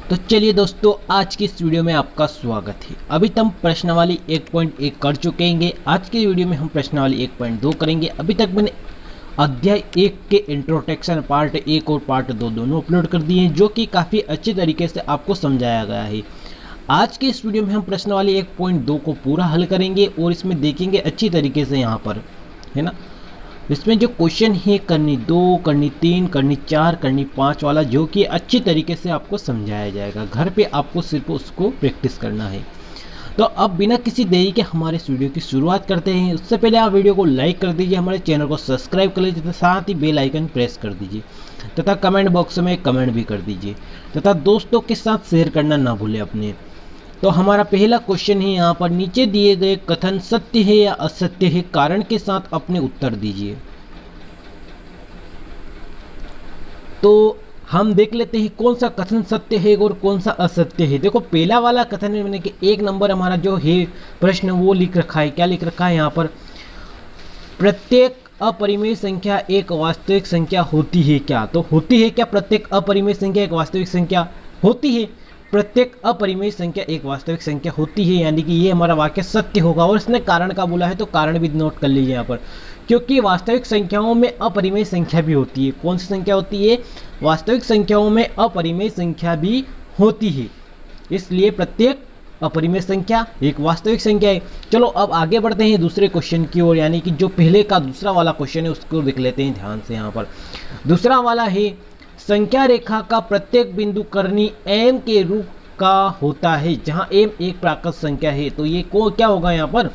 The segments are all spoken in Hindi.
तो चलिए दोस्तों, आज की इस वीडियो में आपका स्वागत है। अभी तक हम प्रश्नावली 1.1 कर चुके हैं। आज की वीडियो में हम प्रश्नावली 1.2 करेंगे। अभी तक मैंने अध्याय 1 के इंट्रोडक्शन पार्ट 1 और पार्ट 2 दोनों अपलोड कर दिए हैं, जो कि काफ़ी अच्छी तरीके से आपको समझाया गया है। आज के इस वीडियो में हम प्रश्नावली 1.2 को पूरा हल करेंगे और इसमें देखेंगे अच्छी तरीके से यहाँ पर, है ना। इसमें जो क्वेश्चन है करनी 2, करनी 3, करनी 4, करनी 5 वाला, जो कि अच्छी तरीके से आपको समझाया जाएगा। घर पे आपको सिर्फ उसको प्रैक्टिस करना है। तो अब बिना किसी देरी के हमारे इस वीडियो की शुरुआत करते हैं। उससे पहले आप वीडियो को लाइक कर दीजिए, हमारे चैनल को सब्सक्राइब कर लीजिए तथा साथ ही बेल आइकन प्रेस कर दीजिए तथा कमेंट बॉक्स में कमेंट भी कर दीजिए तथा दोस्तों के साथ शेयर करना ना भूलें अपने। तो हमारा पहला क्वेश्चन है यहाँ पर, नीचे दिए गए कथन सत्य है या असत्य है, कारण के साथ अपने उत्तर दीजिए। तो हम देख लेते हैं कौन सा कथन सत्य है और कौन सा असत्य है। देखो, पहला वाला कथन है मैंने कि 1 नंबर हमारा जो है प्रश्न वो लिख रखा है। क्या लिख रखा है यहाँ पर? प्रत्येक अपरिमेय संख्या एक वास्तविक संख्या होती है क्या? तो होती है क्या प्रत्येक अपरिमेय संख्या एक वास्तविक संख्या? होती है। प्रत्येक अपरिमेय संख्या एक वास्तविक संख्या होती है, यानी कि ये हमारा वाक्य सत्य होगा। और इसने कारण का बोला है तो कारण भी नोट कर लीजिए यहाँ पर, क्योंकि वास्तविक संख्याओं में अपरिमेय संख्या भी होती है। कौन सी संख्या होती है? वास्तविक संख्याओं में अपरिमेय संख्या भी होती है, इसलिए प्रत्येक अपरिमेय संख्या एक वास्तविक संख्या है। चलो अब आगे बढ़ते हैं दूसरे क्वेश्चन की ओर, यानी कि जो पहले का दूसरा वाला क्वेश्चन है उसको देख लेते हैं ध्यान से। यहाँ पर दूसरा वाला है, संख्या रेखा का प्रत्येक बिंदु करनी m के रूप का होता है, जहां m एक प्राकृत संख्या है। तो ये को क्या होगा यहाँ पर?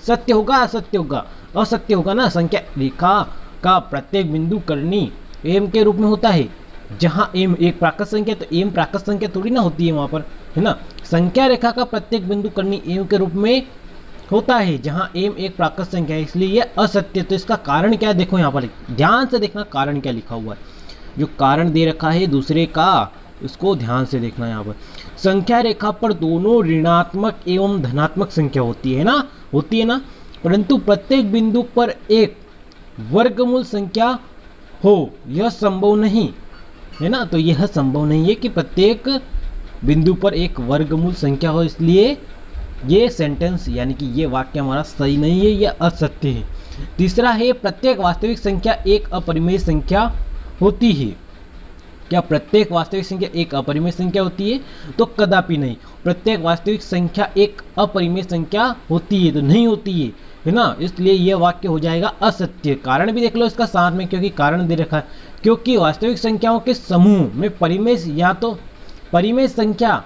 सत्य होगा असत्य होगा? असत्य होगा ना। संख्या रेखा का प्रत्येक बिंदु करनी m के रूप में होता है, जहां m एक प्राकृत संख्या, तो m प्राकृत संख्या थोड़ी ना होती है वहां पर, है ना। संख्या रेखा का प्रत्येक बिंदु करनी m के रूप में होता है, जहां m एक प्राकृत संख्या है, इसलिए यह असत्य। तो इसका कारण क्या है? देखो यहाँ पर ध्यान से देखना कारण क्या लिखा हुआ है। जो कारण दे रखा है दूसरे का, उसको ध्यान से देखना। यहाँ पर संख्या रेखा पर दोनों ऋणात्मक एवं धनात्मक संख्या होती है ना, होती है ना, परंतु प्रत्येक बिंदु पर एक वर्गमूल संख्या हो, यह संभव नहीं है ना। तो यह संभव नहीं है कि प्रत्येक बिंदु पर एक वर्गमूल संख्या हो, इसलिए ये सेंटेंस यानी कि ये वाक्य हमारा सही नहीं है, यह असत्य है। तीसरा है, प्रत्येक वास्तविक संख्या एक अपरिमेय संख्या होती है। क्या प्रत्येक वास्तविक संख्या एक अपरिमेय संख्या होती है? तो कदापि नहीं। प्रत्येक वास्तविक संख्या एक अपरिमेय संख्या होती है? तो नहीं होती है ना। इसलिए यह वाक्य हो जाएगा असत्य। कारण भी देख लो इसका साथ में, क्योंकि कारण दे रखा है, क्योंकि वास्तविक संख्याओं के समूह में परिमेय या तो परिमेय संख्या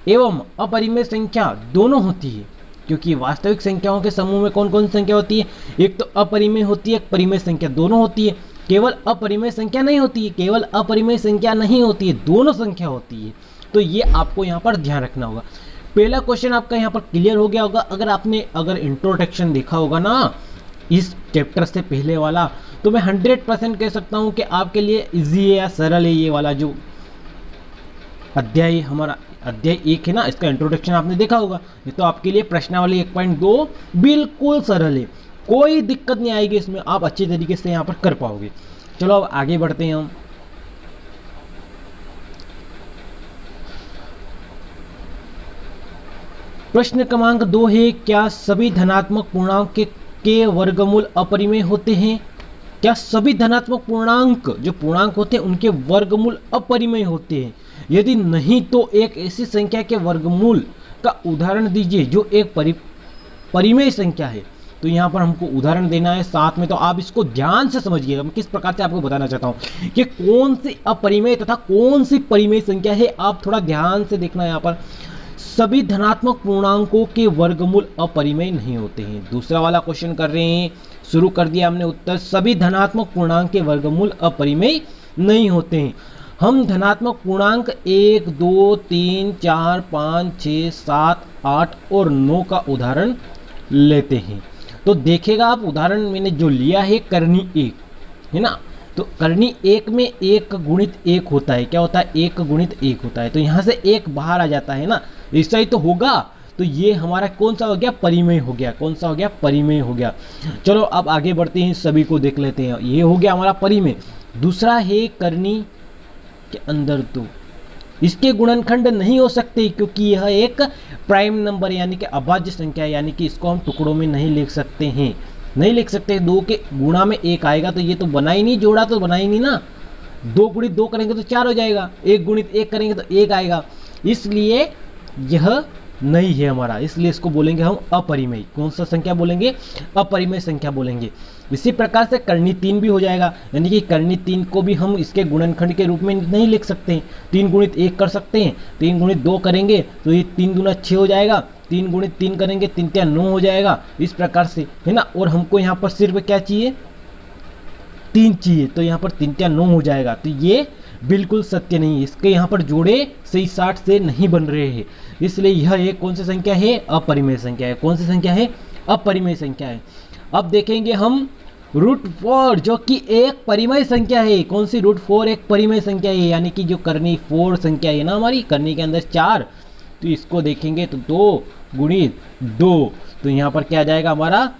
एवं अपरिमेय संख्या दोनों होती है। क्योंकि वास्तविक संख्याओं के समूह में कौन कौन सी संख्या होती है? एक तो अपरिमेय होती है, एक परिमेय संख्या, दोनों होती है। केवल अपरिमेय संख्या नहीं होती है, केवल अपरिमेय संख्या नहीं होती है, दोनों संख्या होती है। तो ये आपको यहाँ पर ध्यान रखना होगा। पहला क्वेश्चन आपका यहाँ पर क्लियर हो गया होगा। अगर इंट्रोडक्शन देखा होगा ना इस चैप्टर से पहले वाला, तो मैं 100% कह सकता हूँ कि आपके लिए इजी है या सरल है। ये वाला जो अध्याय हमारा अध्याय 1 है ना, इसका इंट्रोडक्शन आपने देखा होगा। ये तो आपके लिए प्रश्नावली 1.2 बिल्कुल सरल है, कोई दिक्कत नहीं आएगी इसमें, आप अच्छी तरीके से यहाँ पर कर पाओगे। चलो अब आगे बढ़ते हैं हम। प्रश्न क्रमांक 2 है, क्या सभी धनात्मक पूर्णांक के वर्गमूल अपरिमेय होते हैं? क्या सभी धनात्मक पूर्णांक जो पूर्णांक होते हैं उनके वर्गमूल अपरिमेय होते हैं? यदि नहीं तो एक ऐसी संख्या के वर्गमूल का उदाहरण दीजिए जो एक परिमेय संख्या है। तो यहाँ पर हमको उदाहरण देना है साथ में, तो आप इसको ध्यान से समझिएगा। मैं किस प्रकार से आपको बताना चाहता हूँ कि कौन सी अपरिमेय तथा कौन सी परिमेय संख्या है, आप थोड़ा ध्यान से देखना। यहाँ पर सभी धनात्मक पूर्णांकों के वर्गमूल अपरिमेय नहीं होते हैं। दूसरा वाला क्वेश्चन कर रहे हैं, शुरू कर दिया हमने उत्तर। सभी धनात्मक पूर्णांक के वर्गमूल अपरिमेय नहीं होते हैं। हम धनात्मक पूर्णांक 1, 2, 3, 4, 5, 6, 7, 8 और 9 का उदाहरण लेते हैं। तो देखेगा आप, उदाहरण मैंने जो लिया है करनी 1 है ना। तो करनी 1 में 1 गुणित 1 होता है। क्या होता है? 1 गुणित 1 होता है। तो यहाँ से 1 बाहर आ जाता है ना, ऐसा ही तो होगा। तो ये हमारा कौन सा हो गया? परिमेय हो गया। कौन सा हो गया? परिमेय हो गया। चलो अब आगे बढ़ते हैं, सभी को देख लेते हैं। ये हो गया हमारा परिमेय। दूसरा है करनी के अंदर 2। इसके गुणनखंड नहीं हो सकते क्योंकि यह एक प्राइम नंबर यानी कि अभाज्य संख्या है, यानी कि इसको हम टुकड़ों में नहीं लिख सकते हैं, नहीं लिख सकते। 2 के गुणा में 1 आएगा तो ये तो बना ही नहीं, जोड़ा तो बना ही नहीं ना। 2 गुणित 2 करेंगे तो 4 हो जाएगा, 1 गुणित 1 करेंगे तो 1 आएगा, इसलिए यह नहीं है हमारा, इसलिए इसको बोलेंगे हम अपरिमेय। कौन सा संख्या बोलेंगे? अपरिमेय संख्या बोलेंगे। इसी प्रकार से कर्णी 3 भी हो जाएगा, यानी कि कर्णी 3 को भी हम इसके गुणनखंड के रूप में नहीं लिख सकते। 3 गुणित 1 कर सकते हैं, 3 गुणित 2 करेंगे तो ये 3 दूना 6 हो जाएगा, 3 गुणित 3 करेंगे 3 तिया 9 हो जाएगा, इस प्रकार से, है ना। और हमको यहाँ पर सिर्फ क्या चाहिए? 3 चाहिए, तो यहाँ पर 3 तिया 9 हो जाएगा। तो ये बिल्कुल सत्य नहीं, इसके यहाँ पर जोड़े सही 60 से नहीं बन रहे हैं, इसलिए यह एक कौन सी संख्या है? अपरिमेय संख्या है। कौन सी संख्या है? अपरिमेय संख्या है। अब देखेंगे हम √4 जो कि एक परिमेय संख्या है। कौन सी? √4 एक परिमेय संख्या है, यानी कि जो कर्णी 4 संख्या है ना हमारी, कर्णी के अंदर 4, तो इसको देखेंगे तो 2 गुणित 2, तो यहाँ पर क्या आ जाएगा हमारा?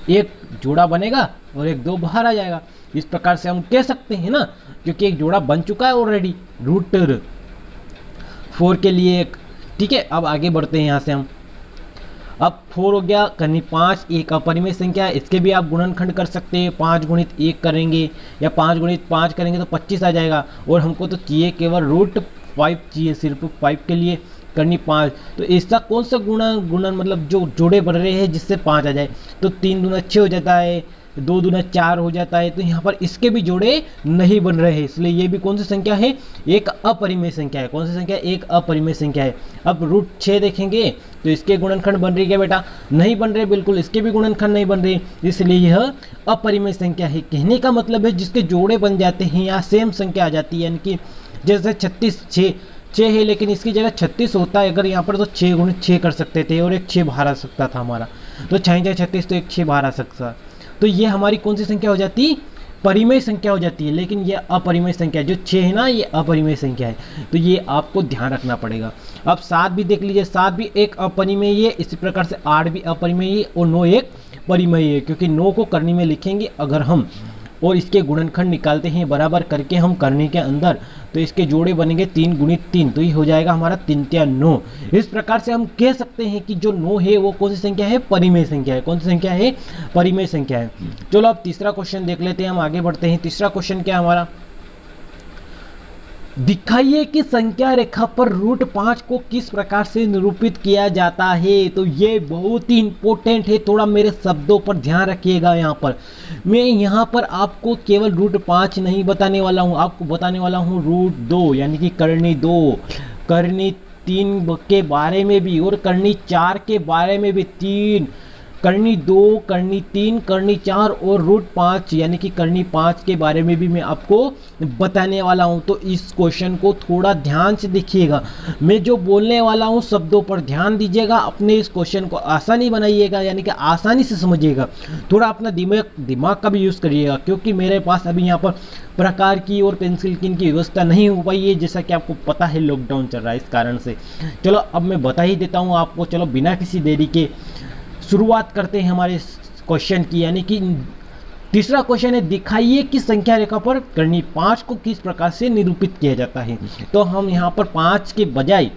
एक जोड़ा बनेगा और एक 2 बाहर आ जाएगा। इस प्रकार से हम कह सकते हैं ना, क्योंकि एक जोड़ा बन चुका है ऑलरेडी √4 के लिए एक। ठीक है, अब आगे बढ़ते हैं यहाँ से हम। अब 4 हो गया, कर्णी 5 एक अपरिमेय संख्या है, इसके भी आप गुणनखंड कर सकते हैं। 5 गुणित 1 करेंगे या 5 गुणित 5 करेंगे तो 25 आ जाएगा, और हमको तो चाहिए केवल √5 चाहिए, सिर्फ 5 के लिए कर्णी 5। तो ऐसा कौन सा गुणन मतलब जो जोड़े बन रहे हैं जिससे 5 आ जाए? तो 3 दूना 6 हो जाता है, 2 दूना 4 हो जाता है, तो यहाँ पर इसके भी जोड़े नहीं बन रहे हैं, इसलिए ये भी कौन सी संख्या है? एक अपरिमेय संख्या है। कौन सी संख्या है? एक अपरिमेय संख्या है। अब √6 देखेंगे तो इसके गुणनखंड बन रही है क्या बेटा? नहीं बन रहे, बिल्कुल इसके भी गुणनखंड नहीं बन रहे, इसलिए यह अपरिमेय संख्या है। कहने का मतलब है जिसके जोड़े बन जाते हैं यहाँ सेम संख्या आ जाती है, यानी कि जैसे 36 6 है, लेकिन इसकी जगह 36 होता है अगर यहाँ पर, तो 6 गुणित 6 कर सकते थे और एक 6 बाहर आ सकता था हमारा, तो 6 36 तो एक 6 बाहर आ सकता, तो ये हमारी कौन सी संख्या हो जाती? परिमेय संख्या हो जाती है। लेकिन ये अपरिमेय संख्या है, जो 6 है ना, ये अपरिमेय संख्या है, तो ये आपको ध्यान रखना पड़ेगा। अब 7 भी देख लीजिए, 7 भी एक अपरिमेय है, इसी प्रकार से 8 भी अपरिमेय है और 9 एक परिमेय है, क्योंकि 9 को कर्णी में लिखेंगे अगर हम और इसके गुणनखंड निकालते हैं बराबर करके हम कर्णी के अंदर, तो इसके जोड़े बनेंगे 3 गुणित 3, तो ये हो जाएगा हमारा 3 तिया 9। इस प्रकार से हम कह सकते हैं कि जो 9 है वो कौन सी संख्या है? परिमेय संख्या है। कौन सी संख्या है? परिमेय संख्या है। चलो अब तीसरा क्वेश्चन देख लेते हैं, हम आगे बढ़ते हैं। तीसरा क्वेश्चन क्या है हमारा? दिखाइए कि संख्या रेखा पर √5 को किस प्रकार से निरूपित किया जाता है। तो ये बहुत ही इंपॉर्टेंट है, थोड़ा मेरे शब्दों पर ध्यान रखिएगा। यहाँ पर मैं यहाँ पर आपको केवल √5 नहीं बताने वाला हूँ, आपको बताने वाला हूँ √2 यानी कि कर्णी 2, कर्णी 3 के बारे में भी और कर्णी 4 के बारे में भी। 3 कर्णी 2, कर्णी 3, कर्णी 4 और √5 यानी कि कर्णी 5 के बारे में भी मैं आपको बताने वाला हूं। तो इस क्वेश्चन को थोड़ा ध्यान से देखिएगा, मैं जो बोलने वाला हूं शब्दों पर ध्यान दीजिएगा, अपने इस क्वेश्चन को आसानी बनाइएगा, यानी कि आसानी से समझिएगा। थोड़ा अपना दिमाग का भी यूज़ करिएगा, क्योंकि मेरे पास अभी यहाँ पर प्रकार की और पेंसिल की इनकी व्यवस्था नहीं हो पाई है, जैसा कि आपको पता है लॉकडाउन चल रहा है, इस कारण से। चलो अब मैं बता ही देता हूँ आपको। चलो बिना किसी देरी के शुरुआत करते हैं हमारे क्वेश्चन की, यानी कि तीसरा क्वेश्चन है, दिखाइए कि संख्या रेखा पर कर्णी 5 को किस प्रकार से निरूपित किया जाता है। तो हम यहाँ पर 5 के बजाय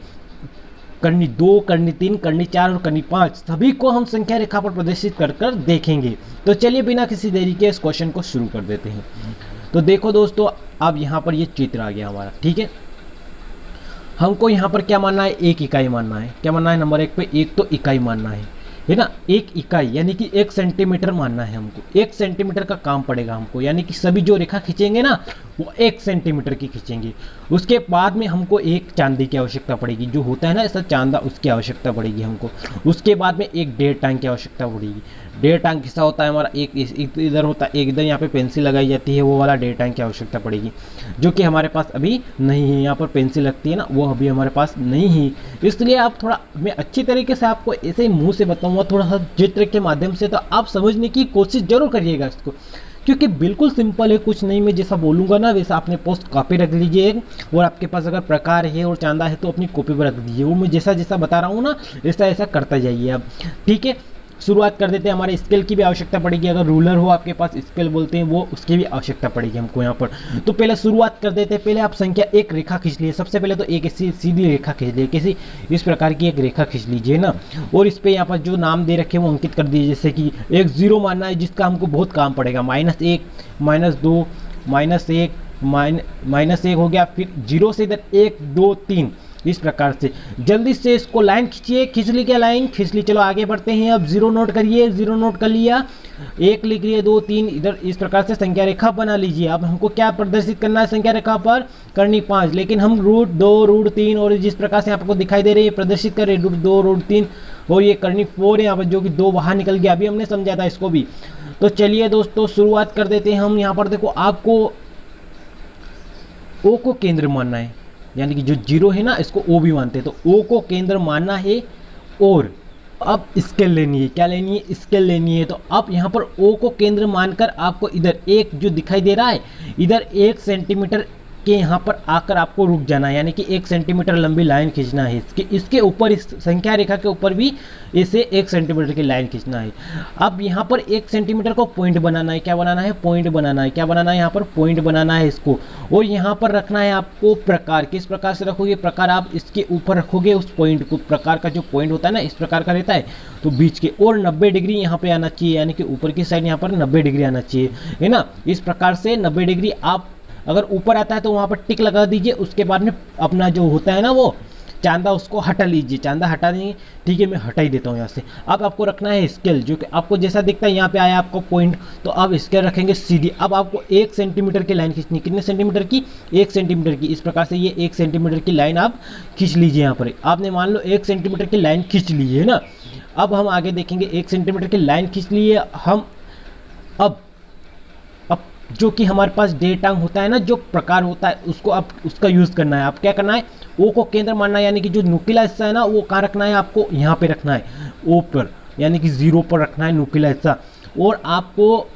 कर्णी 2, कर्णी 3, कर्णी 4 और कर्णी 5 सभी को हम संख्या रेखा पर प्रदर्शित कर देखेंगे। तो चलिए बिना किसी देरी के इस क्वेश्चन को शुरू कर देते हैं। तो देखो दोस्तों, अब यहाँ पर ये चित्र आ गया हमारा, ठीक है। हमको यहाँ पर क्या मानना है? एक इकाई मानना है। क्या मानना है? नंबर 1 पे एक तो इकाई मानना है ना, एक इकाई यानी कि 1 सेंटीमीटर मानना है हमको। 1 सेंटीमीटर का काम पड़ेगा हमको, यानी कि सभी जो रेखा खींचेंगे ना वो 1 सेंटीमीटर की खींचेंगे। उसके बाद में हमको एक चांदी की आवश्यकता पड़ेगी, जो होता है ना ऐसा चांदा, उसकी आवश्यकता पड़ेगी हमको। उसके बाद में एक 1.5 टांग की आवश्यकता पड़ेगी। 1.5 टांग किस्सा होता है हमारा, एक इधर होता है, एक इधर यहाँ पे पेंसिल लगाई जाती है, वो वाला 1.5 टांग की आवश्यकता पड़ेगी, जो कि हमारे पास अभी नहीं है। यहाँ पर पेंसिल लगती है ना, वो अभी हमारे पास नहीं है। इसलिए आप थोड़ा, मैं अच्छी तरीके से आपको ऐसे ही मुँह से बताऊँगा, थोड़ा सा चित्र के माध्यम से, तो आप समझने की कोशिश जरूर करिएगा इसको, क्योंकि बिल्कुल सिंपल है, कुछ नहीं। मैं जैसा बोलूँगा ना वैसा आपने पोस्ट कॉपी रख लीजिए, और आपके पास अगर प्रकार है और चांदा है तो अपनी कॉपी पर रख दीजिए। वो मैं जैसा जैसा बता रहा हूँ ना, ऐसा ऐसा करता जाइए आप, ठीक है। शुरुआत कर देते हैं। हमारे स्केल की भी आवश्यकता पड़ेगी, अगर रूलर हो आपके पास, स्केल बोलते हैं वो, उसकी भी आवश्यकता पड़ेगी हमको यहाँ पर। तो पहले शुरुआत कर देते हैं। पहले आप संख्या एक रेखा खींच लिए, सबसे पहले तो एक सीधी रेखा खींच लिए, किसी इस प्रकार की एक रेखा खींच लीजिए ना, और इस पर यहाँ पर जो नाम दे रखे हैं वो अंकित कर दीजिए। जैसे कि एक जीरो मानना है जिसका हमको बहुत काम पड़ेगा, -1, -2, -1, -1 हो गया, फिर जीरो से इधर 1 2 3 इस प्रकार से। जल्दी से इसको लाइन खींचिए, खींच ली क्या लाइन, खींच ली। चलो आगे बढ़ते हैं। अब जीरो नोट करिए, जीरो नोट कर लिया, 1 लिख लिए, 2 3 इधर इस प्रकार से संख्या रेखा बना लीजिए। अब हमको क्या प्रदर्शित करना है संख्या रेखा पर, करनी 5, लेकिन हम √2 √3 और जिस प्रकार से आपको दिखाई दे रही है प्रदर्शित कर रहे √2 √3 और ये करनी 4 है यहाँ पर, जो कि 2 बाहर निकल गया, अभी हमने समझा था इसको भी। तो चलिए दोस्तों शुरुआत कर देते हैं हम। यहाँ पर देखो आपको ओ को केंद्र मानना है, यानी कि जो जीरो है ना इसको ओ भी मानते हैं, तो ओ को केंद्र मानना है। और अब स्केल लेनी है, क्या लेनी है, स्केल लेनी है। तो अब यहाँ पर ओ को केंद्र मानकर आपको इधर एक जो दिखाई दे रहा है, इधर 1 सेंटीमीटर के यहाँ पर आकर आपको रुक जाना है, यानी कि 1 सेंटीमीटर लंबी लाइन खींचना है। इसके ऊपर, इस संख्या रेखा के ऊपर भी इसे 1 सेंटीमीटर की लाइन खींचना है। अब यहाँ पर 1 सेंटीमीटर को पॉइंट बनाना है, क्या बनाना है, पॉइंट बनाना है, क्या बनाना है, यहाँ पर पॉइंट बनाना है इसको। और यहाँ पर रखना है आपको प्रकार, किस प्रकार से रखोगे, प्रकार आप इसके ऊपर रखोगे उस पॉइंट को, प्रकार का जो पॉइंट होता है ना इस प्रकार का रहता है, तो बीच के, और 90 डिग्री यहाँ पे आना चाहिए, यानी कि ऊपर की साइड यहाँ पर 90 डिग्री आना चाहिए, है ना। इस प्रकार से 90 डिग्री, आप अगर ऊपर आता है तो वहाँ पर टिक लगा दीजिए। उसके बाद में अपना जो होता है ना वो चांदा, उसको हटा लीजिए, चांदा हटा देंगे, ठीक है, मैं हटा ही देता हूँ यहाँ से। अब आपको रखना है स्केल, जो कि आपको जैसा दिखता है यहाँ पे आया आपको पॉइंट, तो अब स्केल रखेंगे सीधी। अब आपको 1 सेंटीमीटर की लाइन खींचनी, कितने सेंटीमीटर की, 1 सेंटीमीटर की। इस प्रकार से ये 1 सेंटीमीटर की लाइन आप खींच लीजिए। यहाँ पर आपने मान लो 1 सेंटीमीटर की लाइन खींच ली है ना। अब हम आगे देखेंगे, 1 सेंटीमीटर की लाइन खींच लिए हम। अब जो कि हमारे पास डेटांग होता है ना, जो प्रकार होता है उसको आप उसका यूज़ करना है। आप क्या करना है, ओ को केंद्र मानना है, यानी कि जो नुकीला हिस्सा है ना वो कहाँ रखना है, आपको यहाँ पे रखना है, ओ पर, यानी कि 0 पर रखना है नुकीला हिस्सा। और आपको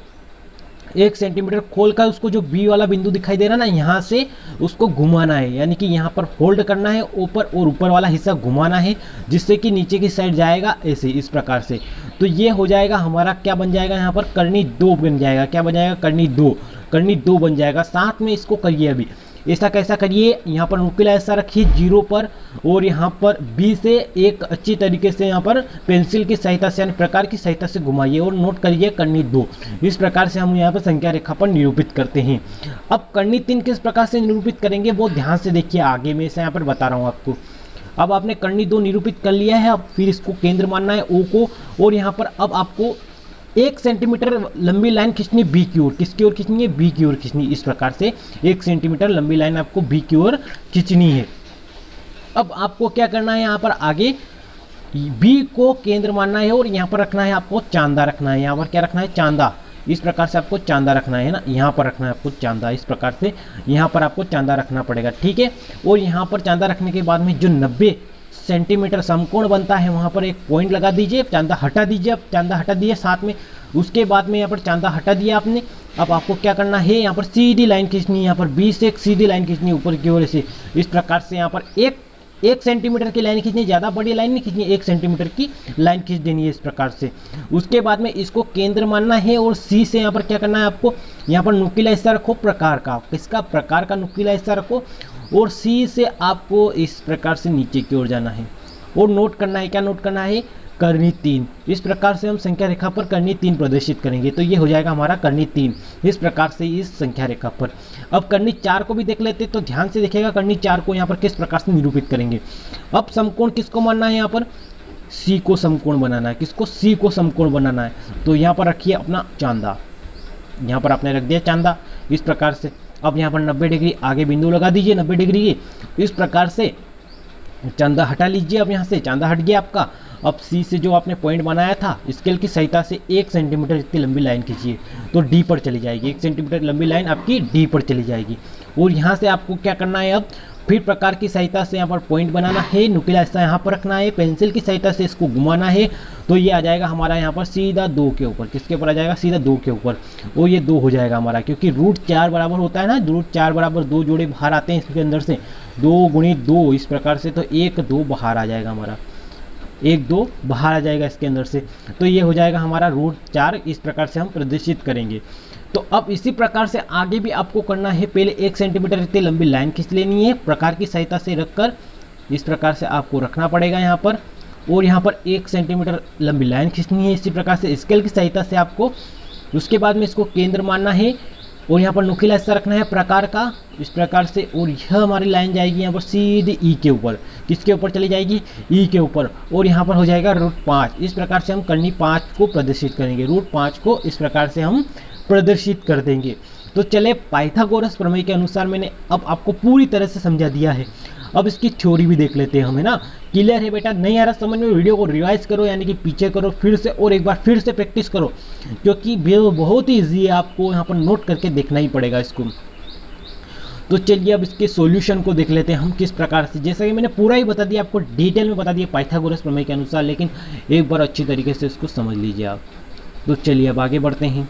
1 सेंटीमीटर खोलकर उसको जो बी वाला बिंदु दिखाई दे रहा है ना, यहाँ से उसको घुमाना है, यानी कि यहाँ पर होल्ड करना है ऊपर, और ऊपर वाला हिस्सा घुमाना है, जिससे कि नीचे की साइड जाएगा ऐसे, इस प्रकार से। तो ये हो जाएगा हमारा, क्या बन जाएगा यहाँ पर, करनी 2 बन जाएगा, क्या बन जाएगा, करनी 2 बन जाएगा। साथ में इसको करिए अभी, ऐसा कैसा करिए, यहाँ पर नुकीला हिस्सा रखिए 0 पर, और यहाँ पर बी से एक अच्छी तरीके से यहाँ पर पेंसिल की सहायता से, यानी प्रकार की सहायता से घुमाइए और नोट करिए करनी 2। इस प्रकार से हम यहाँ पर संख्या रेखा पर निरूपित करते हैं। अब करनी 3 किस प्रकार से निरूपित करेंगे वो ध्यान से देखिए, आगे मैं इसे यहाँ पर बता रहा हूँ आपको। अब आपने करनी 2 निरूपित कर लिया है। अब फिर इसको केंद्र मानना है ओ को, और यहाँ पर अब आपको 1 सेंटीमीटर लंबी लाइन खींचनी बी की ओर, किसकी ओर खींचनी है, बी की ओर खींचनी। इस प्रकार से 1 सेंटीमीटर लंबी लाइन आपको बी की ओर खींचनी है। अब आपको क्या करना है, यहाँ पर आगे बी को केंद्र मानना है, और यहाँ पर रखना है आपको चांदा रखना है। यहाँ पर क्या रखना है, चांदा। इस प्रकार से आपको चांदा रखना है ना, यहाँ पर रखना है आपको चांदा, इस प्रकार से यहाँ पर आपको चांदा रखना पड़ेगा, ठीक है। और यहाँ पर चांदा रखने के बाद में जो 90 सेंटीमीटर समकोण बनता है वहाँ पर एक पॉइंट लगा दीजिए, चांदा हटा दीजिए। अब चांदा हटा दिए साथ में, उसके बाद में यहाँ पर चांदा हटा दिया आपने। अब आपको क्या करना है, यहाँ पर सीधी लाइन खींचनी है, यहाँ पर 20 से एक सीधी लाइन खींचनी है ऊपर की ओर से। इस प्रकार से यहाँ पर 1 सेंटीमीटर की लाइन खींचनी, ज़्यादा बड़ी लाइन नहीं खींचनी, 1 सेंटीमीटर की लाइन खींच देनी है इस प्रकार से। उसके बाद में इसको केंद्र मानना है, और सी से यहाँ पर क्या करना है आपको, यहाँ पर नुकीला हिस्सा रखो प्रकार का, किसका, प्रकार का नुकीला हिस्सा रखो, और सी से आपको इस प्रकार से नीचे की ओर जाना है, और नोट करना है, क्या नोट करना है, करनी 3। इस प्रकार से हम संख्या रेखा पर करनी 3 प्रदर्शित करेंगे। तो ये हो जाएगा हमारा करनी 3 इस प्रकार से इस संख्या रेखा पर। अब करनी 4 को भी देख लेते हैं, तो ध्यान से देखिएगा करनी 4 को यहाँ पर किस प्रकार से निरूपित करेंगे। अब समकोण किसको मानना है, यहाँ पर सी को समकोण बनाना है, किसको, सी को समकोण बनाना है। तो यहाँ पर रखिए अपना चांदा, यहाँ पर आपने रख दिया चांदा इस प्रकार से। अब यहाँ पर 90 डिग्री आगे बिंदु लगा दीजिए, 90 डिग्री की। इस प्रकार से चांदा हटा लीजिए, अब यहाँ से चांदा हट गया आपका। अब सी से जो आपने पॉइंट बनाया था, स्केल की सहायता से 1 सेंटीमीटर इतनी लंबी लाइन खींचिए, तो डी पर चली जाएगी। 1 सेंटीमीटर लंबी लाइन आपकी डी पर चली जाएगी। और यहाँ से आपको क्या करना है, अब फिर प्रकार की सहायता से यहाँ पर पॉइंट बनाना है, नुकीला हिस्सा यहाँ पर रखना है, पेंसिल की सहायता से इसको घुमाना है, तो ये आ जाएगा हमारा यहाँ पर सीधा 2 के ऊपर। किसके ऊपर आ जाएगा, सीधा 2 के ऊपर। और ये 2 हो जाएगा हमारा, क्योंकि √4 बराबर होता है ना, √4 बराबर 2 जोड़े बाहर आते हैं इसके अंदर से, 2 × 2 इस प्रकार से, तो 1 2 बाहर आ जाएगा हमारा। 1 2 बाहर आ जाएगा इसके अंदर से, तो ये हो जाएगा हमारा √4। इस प्रकार से हम प्रदर्शित करेंगे। तो अब इसी प्रकार से आगे भी आपको करना है। पहले 1 सेंटीमीटर इतनी लंबी लाइन खींच लेनी है, प्रकार की सहायता से रखकर इस प्रकार से आपको रखना पड़ेगा यहाँ पर, और यहाँ पर 1 सेंटीमीटर लंबी लाइन खींचनी है इसी प्रकार से स्केल की सहायता से आपको। उसके बाद में इसको केंद्र मानना है और यहाँ पर नुकीला हिस्सा रखना है प्रकार का इस प्रकार से, और यह हमारी लाइन जाएगी यहाँ पर सीधी ई के ऊपर। किसके ऊपर चली जाएगी? ई के ऊपर, और यहाँ पर हो जाएगा √5। इस प्रकार से हम कर्णी 5 को प्रदर्शित करेंगे, √5 को इस प्रकार से हम प्रदर्शित कर देंगे। तो चले, पाइथागोरस प्रमेय के अनुसार मैंने अब आपको पूरी तरह से समझा दिया है। अब इसकी थ्योरी भी देख लेते हैं हम, है ना। क्लियर है बेटा? नहीं आ रहा समझ में? वीडियो को रिवाइज करो, यानी कि पीछे करो फिर से, और एक बार फिर से प्रैक्टिस करो, क्योंकि बहुत ही ईजी है, आपको यहाँ पर नोट करके देखना ही पड़ेगा इसको। तो चलिए अब इसके सॉल्यूशन को देख लेते हैं हम किस प्रकार से। जैसा कि मैंने पूरा ही बता दिया, आपको डिटेल में बता दिया पाइथागोरस प्रमेय के अनुसार, लेकिन एक बार अच्छी तरीके से इसको समझ लीजिए आप। तो चलिए अब आगे बढ़ते हैं।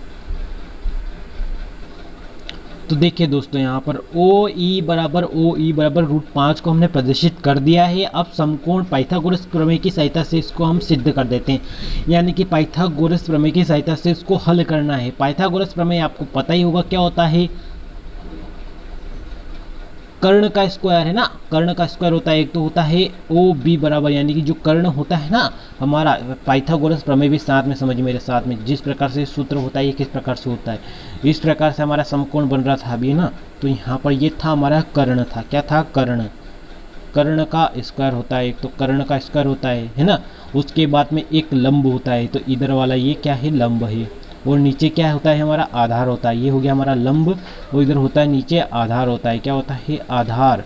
तो देखिए दोस्तों, यहाँ पर OE बराबर √5 को हमने प्रदर्शित कर दिया है। अब समकोण पाइथागोरस प्रमेय की सहायता से इसको हम सिद्ध कर देते हैं, यानी कि पाइथागोरस प्रमेय की सहायता से इसको हल करना है। पाइथागोरस प्रमेय आपको पता ही होगा क्या होता है, कर्ण का स्क्वायर, है ना। कर्ण का स्क्वायर होता है, एक तो होता है OB बराबर, यानी कि जो कर्ण होता है ना हमारा, पाइथागोरस प्रमेय भी साथ में समझ मेरे साथ में, जिस प्रकार से सूत्र होता है ये किस प्रकार से होता है, इस प्रकार से हमारा समकोण बन रहा था अभी ना। तो यहाँ पर ये था हमारा कर्ण था, क्या था? कर्ण। कर्ण का स्क्वायर होता है, एक तो कर्ण का स्क्वायर होता है ना। उसके बाद में एक लंब होता है, तो इधर वाला ये क्या है? लंब है। और नीचे क्या होता है? हमारा आधार होता है। ये हो गया हमारा लंब, और इधर होता है नीचे आधार होता है। क्या होता है? आधार।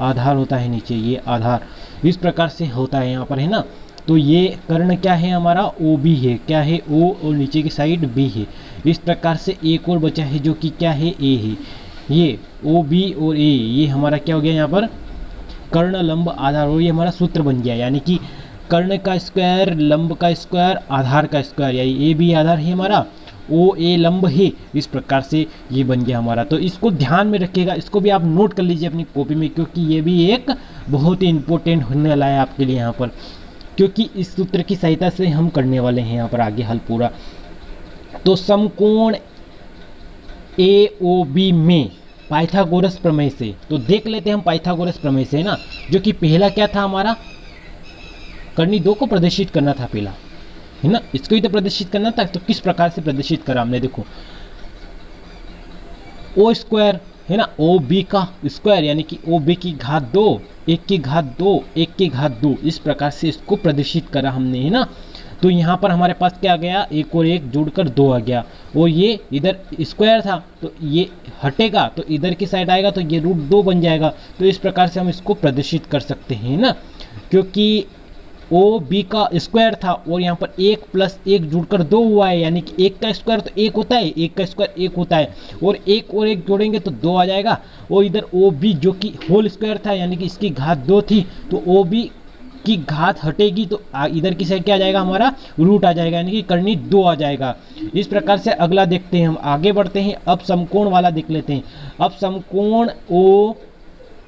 आधार होता है नीचे, ये आधार। इस प्रकार से होता है यहाँ पर, है ना। तो ये कर्ण क्या है? हमारा OB है। क्या है? O, और नीचे की साइड B है। इस प्रकार से एक और बचा है जो कि क्या है? A है। ये OB और A, ये हमारा क्या हो गया यहाँ पर? कर्ण, लंब, आधार, और ये हमारा सूत्र बन गया, यानी कि कर्ण का स्क्वायर, लंब का स्क्वायर, आधार का स्क्वायर, यानी AB आधार है हमारा, OA लंब है। इस प्रकार से ये बन गया हमारा। तो इसको ध्यान में रखिएगा, इसको भी आप नोट कर लीजिए अपनी कॉपी में, क्योंकि ये भी एक बहुत ही इंपॉर्टेंट होने वाला है आपके लिए यहाँ पर, क्योंकि इस सूत्र की सहायता से हम करने वाले हैं यहाँ पर आगे हल पूरा। तो समकोण AOB में पाइथागोरस प्रमेय से, तो देख लेते हैं हम पाइथागोरस प्रमेय से, है ना। जो कि पहला क्या था हमारा? कर्णी 2 को प्रदर्शित करना था पहला, है ना। इसको ही तो प्रदर्शित करना था। तो किस प्रकार से प्रदर्शित करा हमने? देखो, O स्क्वायर, है ना, OB का स्क्वायर, यानी कि OB की घात 2, 1 की घात 2, 1 की घात 2, इस प्रकार से इसको प्रदर्शित करा हमने, है ना। तो यहाँ पर हमारे पास क्या आ गया? 1 और 1 जुड़कर 2 आ गया, और ये इधर स्क्वायर था तो ये हटेगा, तो इधर की साइड आएगा तो ये √2 बन जाएगा। तो इस प्रकार से हम इसको प्रदर्शित कर सकते हैं ना, क्योंकि OB का स्क्वायर था और यहाँ पर 1 + 1 जुड़कर 2 हुआ है, यानी कि 1 का स्क्वायर तो 1 होता है, 1 का स्क्वायर 1 होता है, और 1 और 1 जोड़ेंगे तो 2 आ जाएगा। और इधर OB जो कि होल स्क्वायर था, यानी कि इसकी घात 2 थी, तो OB की घात हटेगी तो इधर की साइड क्या आ जाएगा? हमारा रूट आ जाएगा, यानी कि कर्णी 2 आ जाएगा। इस प्रकार से अगला देखते हैं, हम आगे बढ़ते हैं। अब समकोण वाला देख लेते हैं। अब समकोण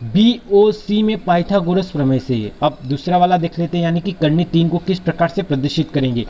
OBOC में पाइथागोरस प्रमेय से अब दूसरा वाला देख लेते हैं, यानी कि कर्णी 3 को किस प्रकार से प्रदर्शित करेंगे।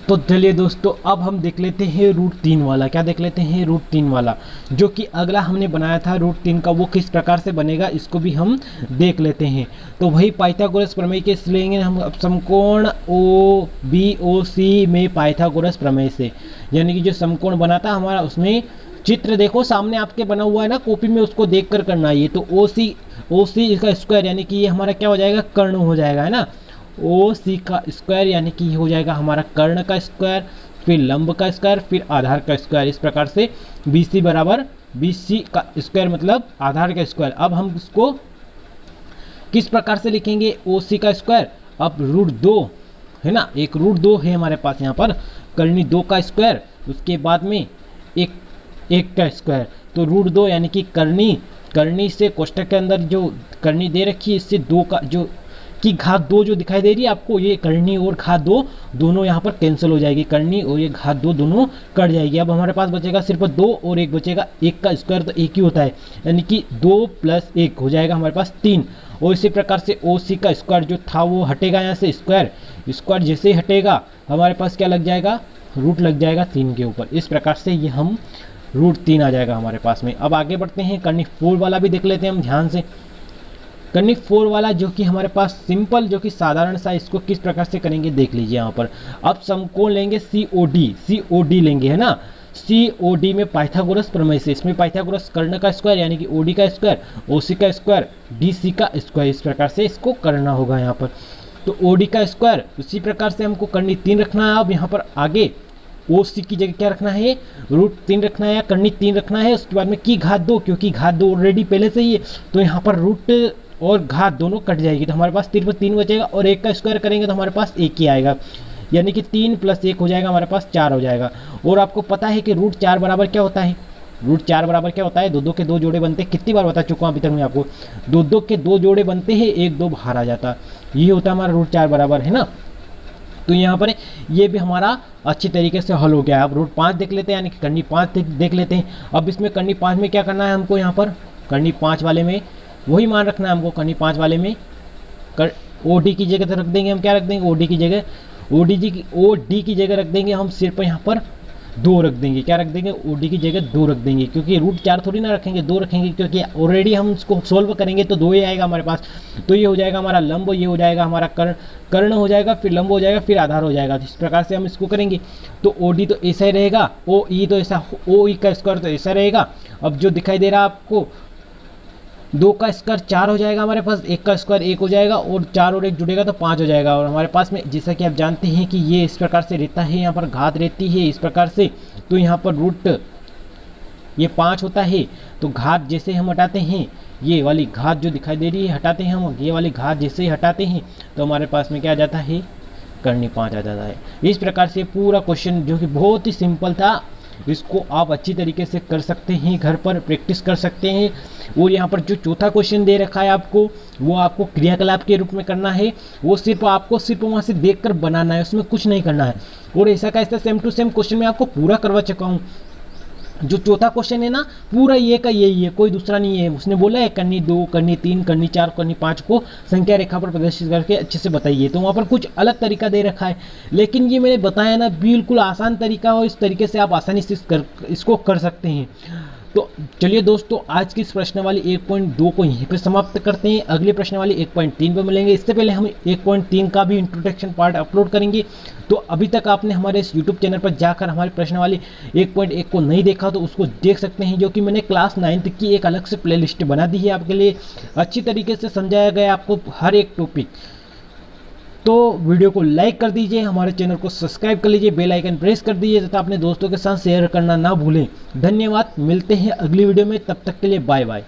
तो चलिए दोस्तों, अब हम देख लेते हैं √3 वाला। क्या देख लेते हैं? √3 वाला, जो कि अगला हमने बनाया था √3 का, वो किस प्रकार से बनेगा इसको भी हम देख लेते हैं। तो वही पाइथागोरस प्रमेय के लेंगे हम अब समकोण OBOC में पाइथागोरस प्रमेय से, यानी कि जो समकोण बना था हमारा, उसमें चित्र देखो सामने आपके बना हुआ है ना कॉपी में, उसको देखकर करना है। ये तो OC का स्क्वायर, यानी कि ये हमारा क्या हो जाएगा? कर्ण हो जाएगा, है ना। OC का स्क्वायर, यानी कि ये हो जाएगा हमारा कर्ण का स्क्वायर, फिर लंब का स्क्वायर, फिर आधार का स्क्वायर। इस प्रकार से BC बराबर BC का स्क्वायर मतलब आधार का स्क्वायर। अब हम इसको किस प्रकार से लिखेंगे? OC का स्क्वायर, अब √2, है ना, एक √2 है हमारे पास यहाँ पर, कर्णी 2 का स्क्वायर, उसके बाद में एक का स्क्वायर, तो √2, यानी कि कर्णी से कोष्टक के अंदर जो कर्णी दे रखी है, इससे 2 का जो की घात 2 जो दिखाई दे रही है आपको, ये कर्णी और घात 2 दोनों यहाँ पर कैंसिल हो जाएगी, कर्णी और ये घात 2 दोनों कट जाएगी। अब हमारे पास बचेगा सिर्फ 2 और 1 बचेगा। 1 का स्क्वायर तो 1 ही होता है, यानी कि 2 + 1 हो जाएगा हमारे पास 3, और इसी प्रकार से ओ सी का स्क्वायर जो था वो हटेगा यहाँ से, स्क्वायर जैसे ही हटेगा हमारे पास क्या लग जाएगा, रूट लग जाएगा 3 के ऊपर। इस प्रकार से ये हम रूट 3 आ जाएगा हमारे पास में। अब आगे बढ़ते हैं, कर्निक 4 वाला भी देख लेते हैं हम ध्यान से। कर्निक 4 वाला जो कि हमारे पास सिंपल जो कि साधारण सा, इसको किस प्रकार से करेंगे देख लीजिए यहाँ पर। अब समकोण लेंगे COD लेंगे, है ना। COD में पाइथागोरस प्रमेय से, इसमें पाइथागोरस कर्ण का स्क्वायर यानी कि OD का स्क्वायर, OC का स्क्वायर, DC का स्क्वायर, इस प्रकार से इसको करना होगा यहाँ पर। तो OD का स्क्वायर, उसी प्रकार से हमको कर्णी 3 रखना है। अब यहाँ पर आगे OC की जगह क्या रखना है, रूट 3 रखना है या कर्णी 3 रखना है। उसके बाद में की घात 2, क्योंकि घात 2 ऑलरेडी पहले से ही है, तो यहाँ पर रूट और घात दोनों कट जाएगी, तो हमारे पास 3 पर 3 बचेगा और 1 का स्क्वायर करेंगे तो हमारे पास 1 ही आएगा, यानी कि 3 + 1 हो जाएगा, हमारे पास 4 हो जाएगा। और आपको पता है कि रूट 4 बराबर क्या होता है, रूट 4 बराबर क्या होता है, 2 2 के 2 जोड़े बनते हैं। कितनी बार बता चुका हूँ अभी तक मैं आपको, 2 2 के 2 जोड़े बनते हैं, 1 2 बाहर आ जाता, ये होता है हमारा रूट 4 बराबर, है ना। तो यहाँ पर ये भी हमारा अच्छी तरीके से हल हो गया। अब रूट 5 देख लेते हैं, यानी कि कर्णी 5 देख लेते हैं। अब इसमें कर्णी 5 में क्या करना है हमको, यहाँ पर कर्णी 5 वाले में वही मान रखना है हमको। कर्णी 5 वाले में OD की जगह रख देंगे हम, क्या रख देंगे, OD की जगह, OD की जगह रख देंगे हम सिर्फ यहाँ पर 2 रख देंगे, क्या रख देंगे, OD की जगह 2 रख देंगे, क्योंकि रूट 4 थोड़ी ना रखेंगे, 2 रखेंगे, क्योंकि ऑलरेडी हम इसको सोल्व करेंगे तो 2 ही आएगा हमारे पास। तो ये हो जाएगा हमारा लंब, ये हो जाएगा हमारा कर्ण हो जाएगा, फिर लंब हो जाएगा, फिर आधार हो जाएगा। इस प्रकार से हम इसको करेंगे। तो OD तो ऐसा ही रहेगा, OE तो ऐसा, OE का स्क्वायर तो ऐसा रहेगा। अब जो दिखाई दे रहा है आपको, 2 का स्क्वायर 4 हो जाएगा हमारे पास, 1 का स्क्वायर 1 हो जाएगा, और 4 और 1 जुड़ेगा तो 5 हो जाएगा। और हमारे पास में जैसा कि आप जानते हैं कि ये इस प्रकार से रहता है, यहाँ पर घात रहती है इस प्रकार से, तो यहाँ पर रूट ये 5 होता है। तो घात जैसे हम हटाते हैं, ये वाली घात जो दिखाई दे रही है हटाते हैं हम, ये वाली घात जैसे ही हटाते हैं तो हमारे पास में क्या आ जाता है, कर्णी 5 आ जाता है। इस प्रकार से पूरा क्वेश्चन जो कि बहुत ही सिंपल था, इसको आप अच्छी तरीके से कर सकते हैं, घर पर प्रैक्टिस कर सकते हैं। और यहाँ पर जो चौथा क्वेश्चन दे रखा है आपको, वो आपको क्रियाकलाप के रूप में करना है, वो सिर्फ आपको सिर्फ वहाँ से देखकर बनाना है, उसमें कुछ नहीं करना है। और ऐसा का ऐसा सेम टू सेम क्वेश्चन मैं आपको पूरा करवा चुका हूँ। जो चौथा क्वेश्चन है ना, पूरा ये का यही है, कोई दूसरा नहीं है। उसने बोला है कर्णी 2, कर्णी 3, कर्णी 4, कर्णी 5 को संख्या रेखा पर प्रदर्शित करके अच्छे से बताइए। तो वहाँ पर कुछ अलग तरीका दे रखा है, लेकिन ये मैंने बताया ना बिल्कुल आसान तरीका, और इस तरीके से आप आसानी से इसको कर सकते हैं। तो चलिए दोस्तों, आज की इस प्रश्नावली 1.2 को यहीं पर समाप्त करते हैं। अगले प्रश्नावली 1.3 पर मिलेंगे। इससे पहले हम 1.3 का भी इंट्रोडक्शन पार्ट अपलोड करेंगे। तो अभी तक आपने हमारे इस यूट्यूब चैनल पर जाकर हमारी प्रश्नावली 1.1 को नहीं देखा तो उसको देख सकते हैं, जो कि मैंने क्लास 9th की एक अलग से प्लेलिस्ट बना दी है आपके लिए। अच्छी तरीके से समझाया गया आपको हर एक टॉपिक। तो वीडियो को लाइक कर दीजिए, हमारे चैनल को सब्सक्राइब कर लीजिए, बेल आइकन प्रेस कर दीजिए तथा अपने दोस्तों के साथ शेयर करना ना भूलें। धन्यवाद, मिलते हैं अगली वीडियो में, तब तक के लिए बाय बाय।